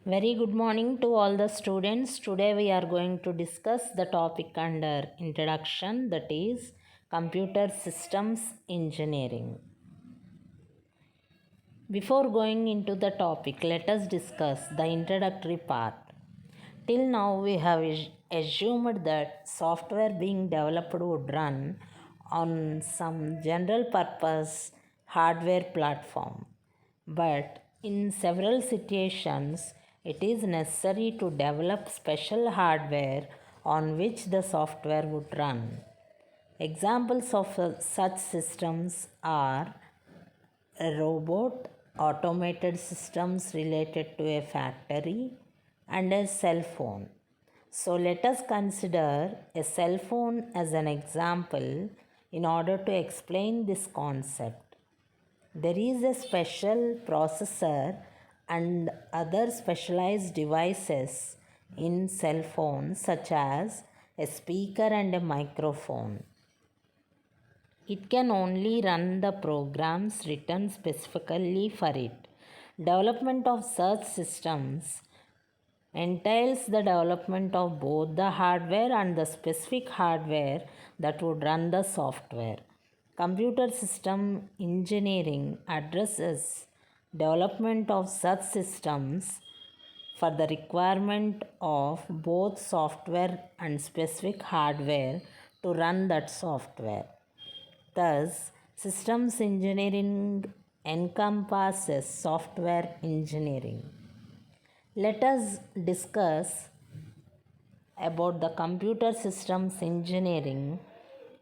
Very good morning to all the students. Today we are going to discuss the topic under introduction, that is computer systems engineering. Before going into the topic, let us discuss the introductory part. Till now we have assumed that software being developed would run on some general purpose hardware platform. But in several situations, it is necessary to develop special hardware on which the software would run. Examples of such systems are a robot, automated systems related to a factory, and a cell phone. So let us consider a cell phone as an example in order to explain this concept. There is a special processor and other specialized devices in cell phones such as a speaker and a microphone. It can only run the programs written specifically for it. Development of such systems entails the development of both the hardware and the specific hardware that would run the software. Computer system engineering addresses development of such systems for the requirement of both software and specific hardware to run that software. Thus, systems engineering encompasses software engineering. Let us discuss about the computer systems engineering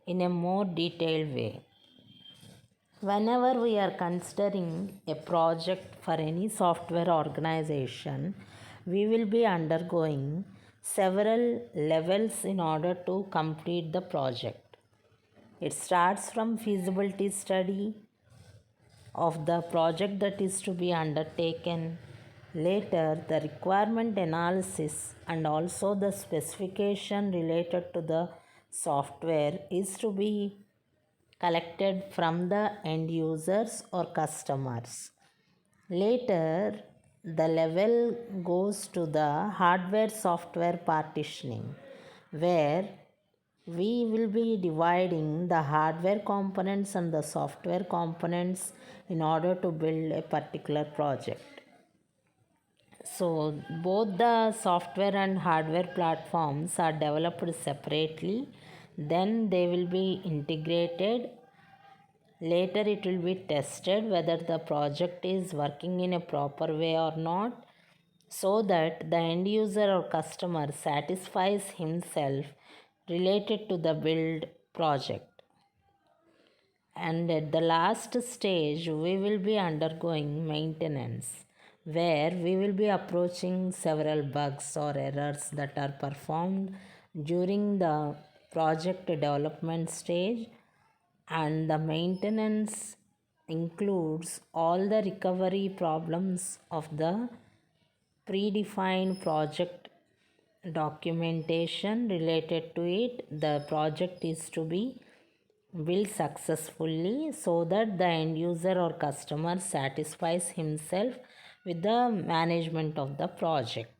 in a more detailed way. Whenever we are considering a project for any software organization, we will be undergoing several levels in order to complete the project. It starts from feasibility study of the project that is to be undertaken. Later, the requirement analysis and also the specification related to the software is to be collected from the end users or customers. Later, the level goes to the hardware software partitioning, where we will be dividing the hardware components and the software components in order to build a particular project. So, both the software and hardware platforms are developed separately, then they will be integrated. Later, it will be tested whether the project is working in a proper way or not, so that the end user or customer satisfies himself related to the build project. And at the last stage, we will be undergoing maintenance, where we will be approaching several bugs or errors that are performed during the project development stage, and the maintenance includes all the recovery problems of the predefined project documentation related to it. The project is to be built successfully so that the end user or customer satisfies himself with the management of the project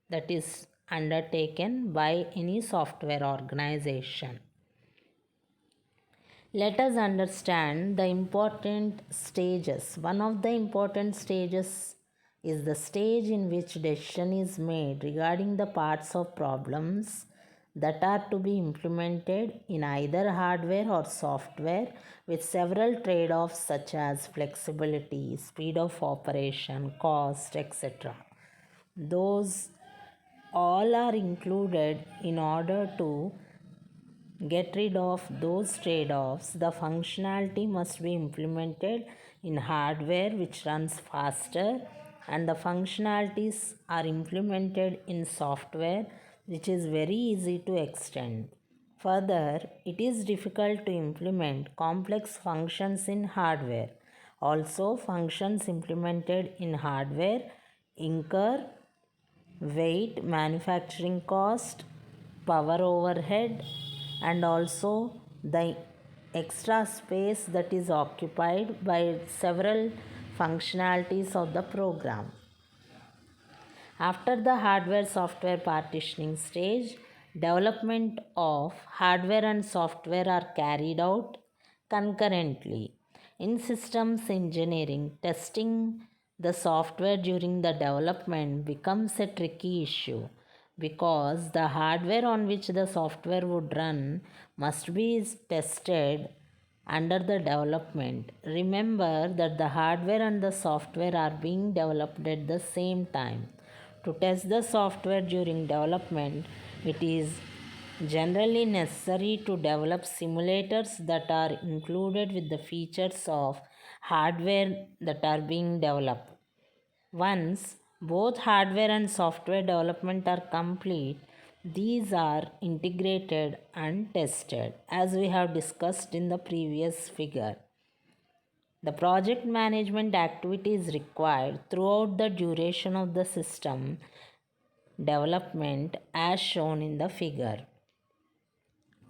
that is undertaken by any software organization. Let us understand the important stages. One of the important stages is the stage in which decision is made regarding the parts of problems that are to be implemented in either hardware or software, with several trade-offs such as flexibility, speed of operation, cost, etc. Those all are included in order to get rid of those trade-offs. The functionality must be implemented in hardware which runs faster, and the functionalities are implemented in software which is very easy to extend. Further, it is difficult to implement complex functions in hardware. Also, functions implemented in hardware incur weight, manufacturing cost, power overhead, and also the extra space that is occupied by several functionalities of the program. After the hardware software partitioning stage, development of hardware and software are carried out concurrently. In systems engineering, testing the software during the development becomes a tricky issue because the hardware on which the software would run must be tested under the development. Remember that the hardware and the software are being developed at the same time. To test the software during development, it is generally necessary to develop simulators that are included with the features of hardware that are being developed. Once both hardware and software development are complete, these are integrated and tested as we have discussed in the previous figure. The project management activities required throughout the duration of the system development as shown in the figure.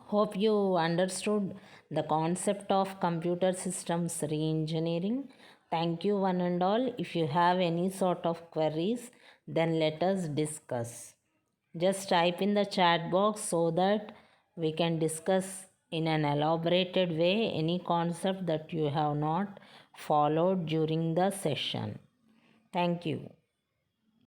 Hope you understood the concept of computer systems re-engineering. Thank you one and all. If you have any sort of queries, then let us discuss. Just type in the chat box so that we can discuss in an elaborated way any concept that you have not followed during the session. Thank you.